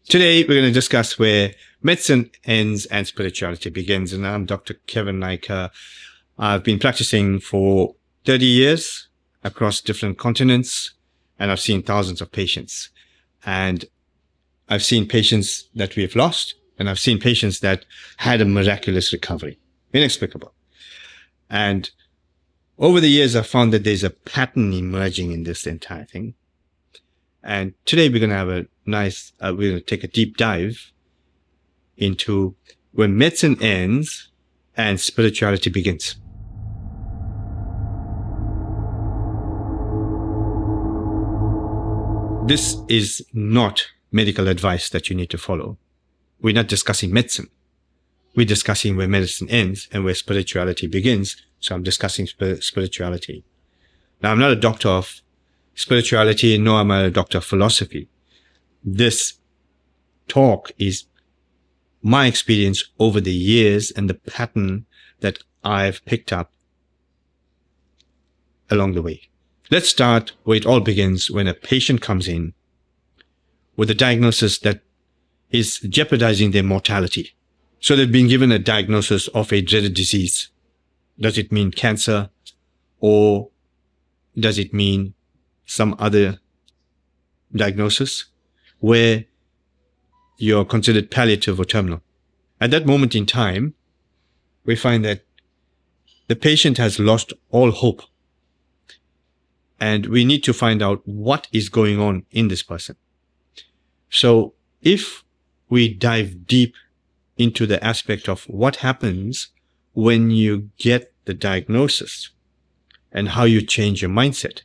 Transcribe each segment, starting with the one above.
Today, we're going to discuss where medicine ends and spirituality begins. And I'm Dr. Kevin Naika. I've been practicing for 30 years across different continents, and I've seen thousands of patients. And I've seen patients that we've lost, and I've seen patients that had a miraculous recovery. Inexplicable. And over the years, I've found that there's a pattern emerging in this entire thing. And today we're going to have a nice, we're going to take a deep dive into where medicine ends and spirituality begins. This is not medical advice that you need to follow. We're not discussing medicine. We're discussing where medicine ends and where spirituality begins. So I'm discussing spirituality. Now, I'm not a doctor of spirituality, nor am I a doctor of philosophy. This talk is my experience over the years and the pattern that I've picked up along the way. Let's start where it all begins, when a patient comes in with a diagnosis that is jeopardizing their mortality. So they've been given a diagnosis of a dreaded disease. Does it mean cancer, or does it mean some other diagnosis where you're considered palliative or terminal? At that moment in time, we find that the patient has lost all hope. And we need to find out what is going on in this person. So if we dive deep into the aspect of what happens when you get the diagnosis and how you change your mindset,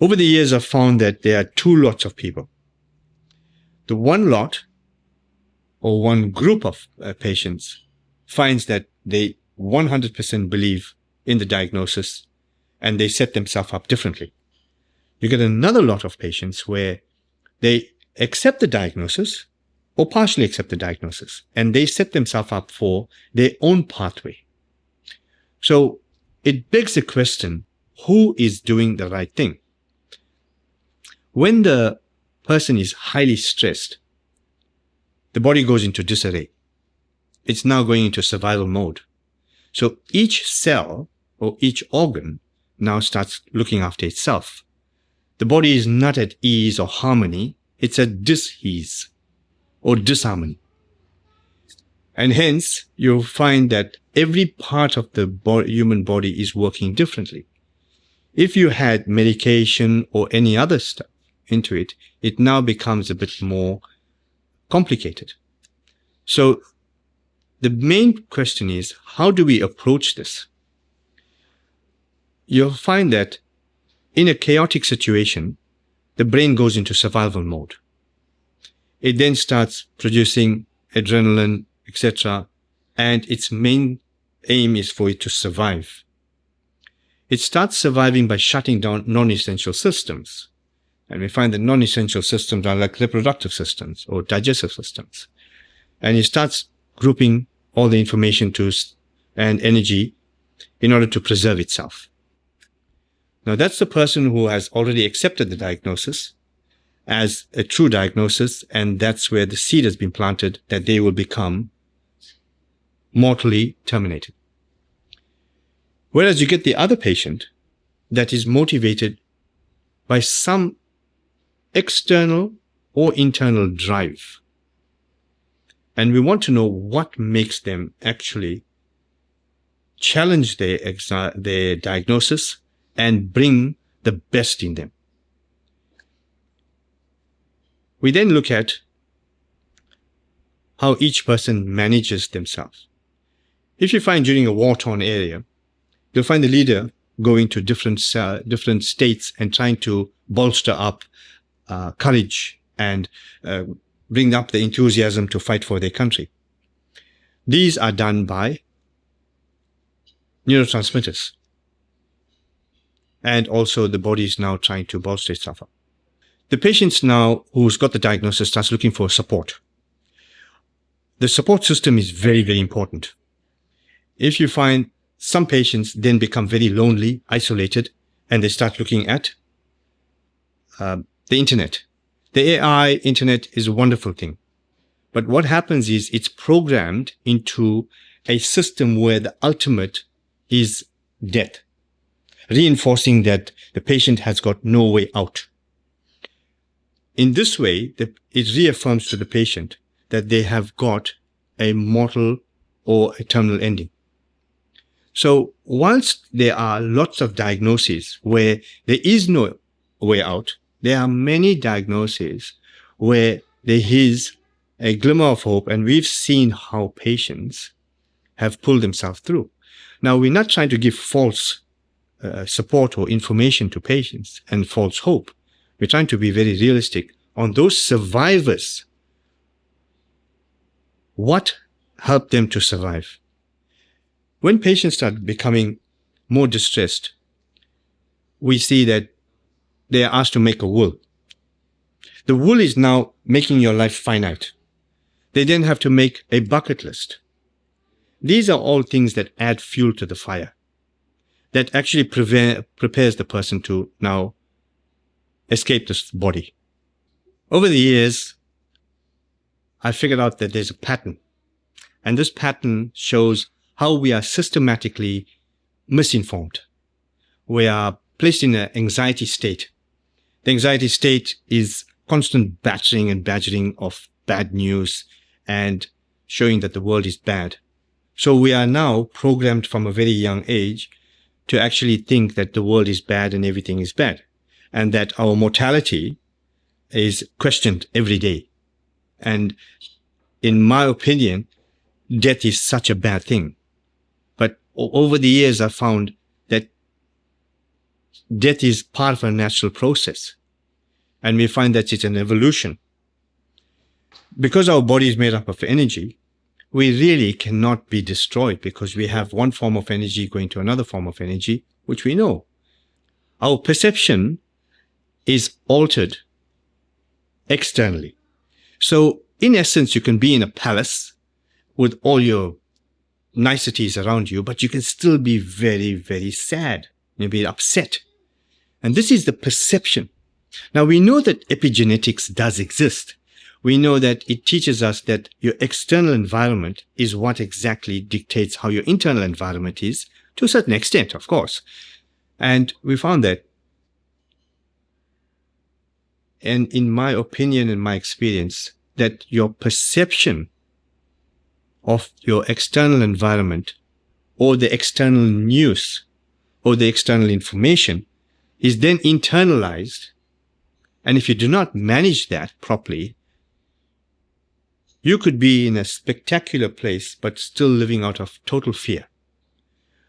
over the years, I've found that there are two lots of people. The one lot, or one group of patients, finds that they 100% believe in the diagnosis and they set themselves up differently. You get another lot of patients where they accept the diagnosis or partially accept the diagnosis, and they set themselves up for their own pathway. So it begs the question, who is doing the right thing? When the person is highly stressed, the body goes into disarray. It's now going into survival mode. So each cell or each organ now starts looking after itself. The body is not at ease or harmony. It's at dis-ease or disharmony. And hence, you'll find that every part of the human body is working differently. If you had medication or any other stuff into it, it now becomes a bit more complicated. So the main question is, how do we approach this? You'll find that in a chaotic situation, the brain goes into survival mode. It then starts producing adrenaline, etc., and its main aim is for it to survive. It starts surviving by shutting down non-essential systems. And we find that non-essential systems are like reproductive systems or digestive systems. And it starts grouping all the information and energy in order to preserve itself. Now, that's the person who has already accepted the diagnosis as a true diagnosis, and that's where the seed has been planted that they will become mortally terminated. Whereas you get the other patient that is motivated by some external or internal drive. And we want to know what makes them actually challenge their diagnosis and bring the best in them. We then look at how each person manages themselves. If you find during a war-torn area, you'll find the leader going to different states and trying to bolster up courage and bring up the enthusiasm to fight for their country. These are done by neurotransmitters. And also the body is now trying to bolster itself up. The patient now who's got the diagnosis starts looking for support. The support system is very, very important. If you find some patients then become very lonely, isolated, and they start looking at the internet. The AI internet is a wonderful thing. But what happens is it's programmed into a system where the ultimate is death, reinforcing that the patient has got no way out. In this way, it reaffirms to the patient that they have got a mortal or a terminal ending. So whilst there are lots of diagnoses where there is no way out, there are many diagnoses where there is a glimmer of hope, and we've seen how patients have pulled themselves through. Now, we're not trying to give false support or information to patients and false hope. We're trying to be very realistic on those survivors. What helped them to survive? When patients start becoming more distressed, we see that they are asked to make a will. The will is now making your life finite. They then have to make a bucket list. These are all things that add fuel to the fire, that actually prepares the person to now escape this body. Over the years, I figured out that there's a pattern, and this pattern shows how we are systematically misinformed. We are placed in an anxiety state. The anxiety state is constant battering and badgering of bad news and showing that the world is bad. So we are now programmed from a very young age to actually think that the world is bad and everything is bad, and that our mortality is questioned every day. And in my opinion, death is such a bad thing. But over the years, I found that death is part of a natural process. And we find that it's an evolution. Because our body is made up of energy, we really cannot be destroyed because we have one form of energy going to another form of energy, which we know. Our perception is altered externally. So in essence, you can be in a palace with all your niceties around you, but you can still be very, very sad. You'll be upset. And this is the perception. Now, we know that epigenetics does exist. We know that it teaches us that your external environment is what exactly dictates how your internal environment is, to a certain extent, of course. And we found that, and in my opinion and my experience, that your perception of your external environment or the external news or the external information is then internalized. And if you do not manage that properly, you could be in a spectacular place, but still living out of total fear.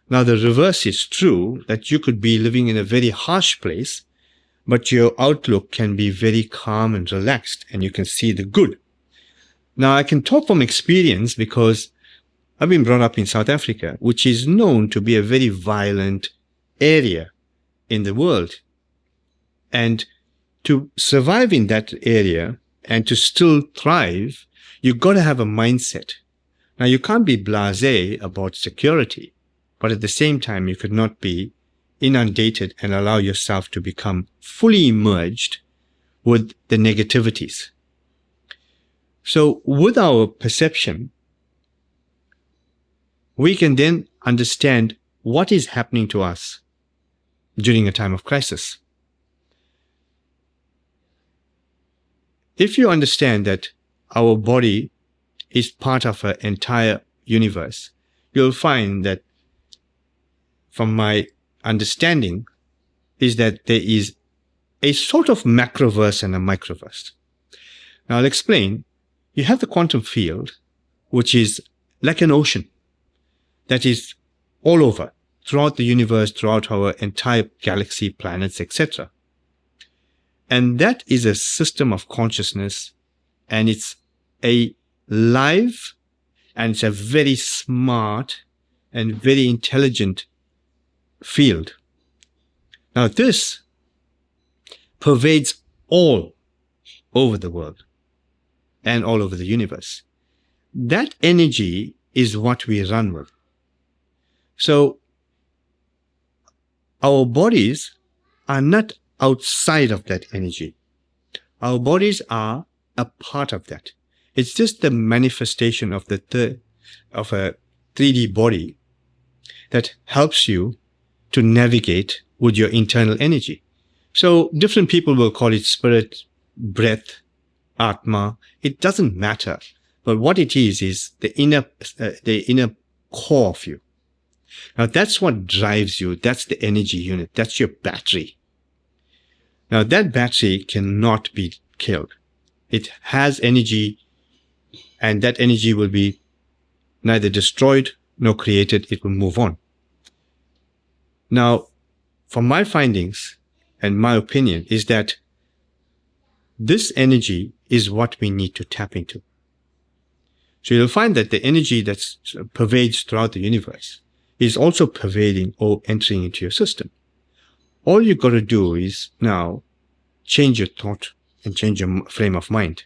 Now, the reverse is true, that you could be living in a very harsh place, but your outlook can be very calm and relaxed, and you can see the good. Now, I can talk from experience because I've been brought up in South Africa, which is known to be a very violent area in the world. And to survive in that area and to still thrive, you've got to have a mindset. Now, you can't be blasé about security, but at the same time, you could not be inundated and allow yourself to become fully immersed with the negativities. So with our perception, we can then understand what is happening to us during a time of crisis. If you understand that our body is part of an entire universe, you'll find that, from my understanding, is that there is a sort of macroverse and a microverse. Now, I'll explain. You have the quantum field, which is like an ocean that is all over, throughout the universe, throughout our entire galaxy, planets, etc. And that is a system of consciousness, and it's a live, and it's a very smart and very intelligent field. Now, this pervades all over the world and all over the universe. That energy is what we run with. So our bodies are not outside of that energy. Our bodies are a part of that. It's just the manifestation of of a 3D body that helps you to navigate with your internal energy. So different people will call it spirit, breath, atma. It doesn't matter. But what it is the inner core of you. Now that's what drives you. That's the energy unit. That's your battery. Now that battery cannot be killed. It has energy, and that energy will be neither destroyed nor created. It will move on. Now, from my findings and my opinion is that this energy is what we need to tap into. So you'll find that the energy that pervades throughout the universe is also pervading or entering into your system. All you've got to do is now change your thought and change your frame of mind.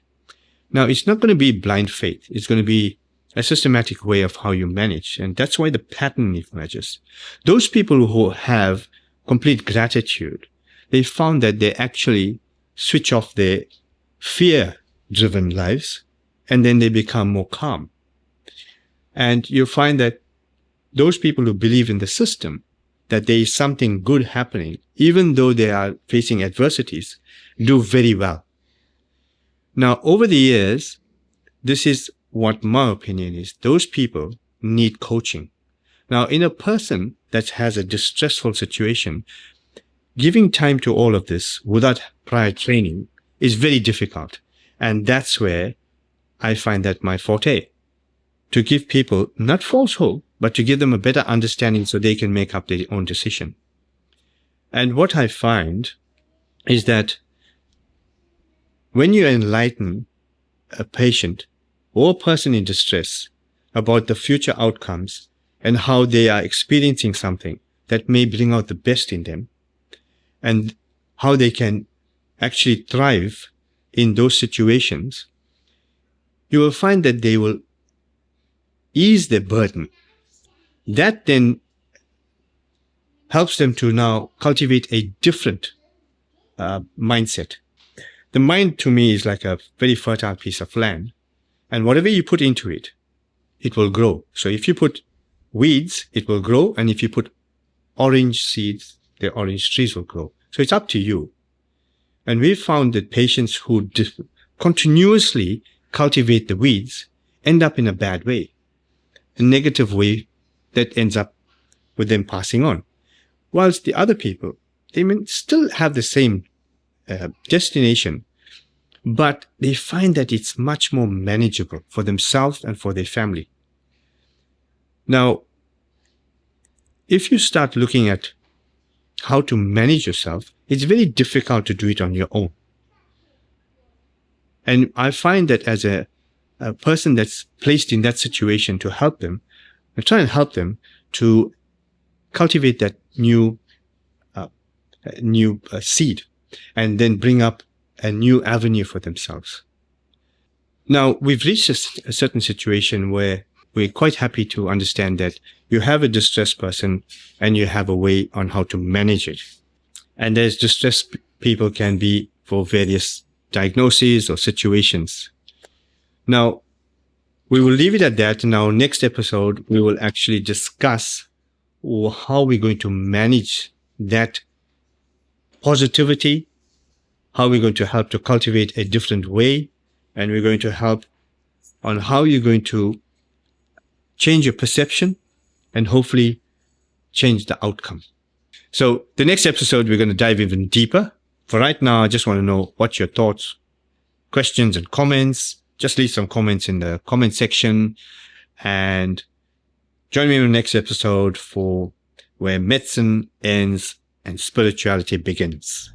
Now, it's not going to be blind faith. It's going to be a systematic way of how you manage. And that's why the pattern emerges. Those people who have complete gratitude, they found that they actually switch off their fear-driven lives, and then they become more calm. And you'll find that those people who believe in the system, that there is something good happening, even though they are facing adversities, do very well. Now, over the years, this is what my opinion is. Those people need coaching. Now, in a person that has a distressful situation, giving time to all of this without prior training is very difficult. And that's where I find that my forte, to give people not false hope, but to give them a better understanding so they can make up their own decision. And what I find is that when you enlighten a patient or a person in distress about the future outcomes and how they are experiencing something that may bring out the best in them, and how they can actually thrive in those situations, you will find that they will ease their burden. That then helps them to now cultivate a different mindset. The mind to me is like a very fertile piece of land, and whatever you put into it, it will grow. So if you put weeds, it will grow, and if you put orange seeds, the orange trees will grow. So it's up to you. And we've found that patients who continuously cultivate the weeds end up in a bad way, a negative way that ends up with them passing on. Whilst the other people, they may still have the same destination, but they find that it's much more manageable for themselves and for their family. Now, if you start looking at how to manage yourself, it's very difficult to do it on your own. And I find that as a person that's placed in that situation to help them, I try and help them to cultivate that new seed and then bring up a new avenue for themselves. Now, we've reached a certain situation where we're quite happy to understand that you have a distressed person and you have a way on how to manage it. And there's distressed people can be for various diagnoses or situations. Now, we will leave it at that. In our next episode, we will actually discuss how we're going to manage that positivity, how we're going to help to cultivate a different way, and we're going to help on how you're going to change your perception and hopefully change the outcome. So the next episode, we're going to dive even deeper. For right now, I just want to know what's your thoughts, questions, and comments. Just leave some comments in the comment section and join me in the next episode for where medicine ends and spirituality begins.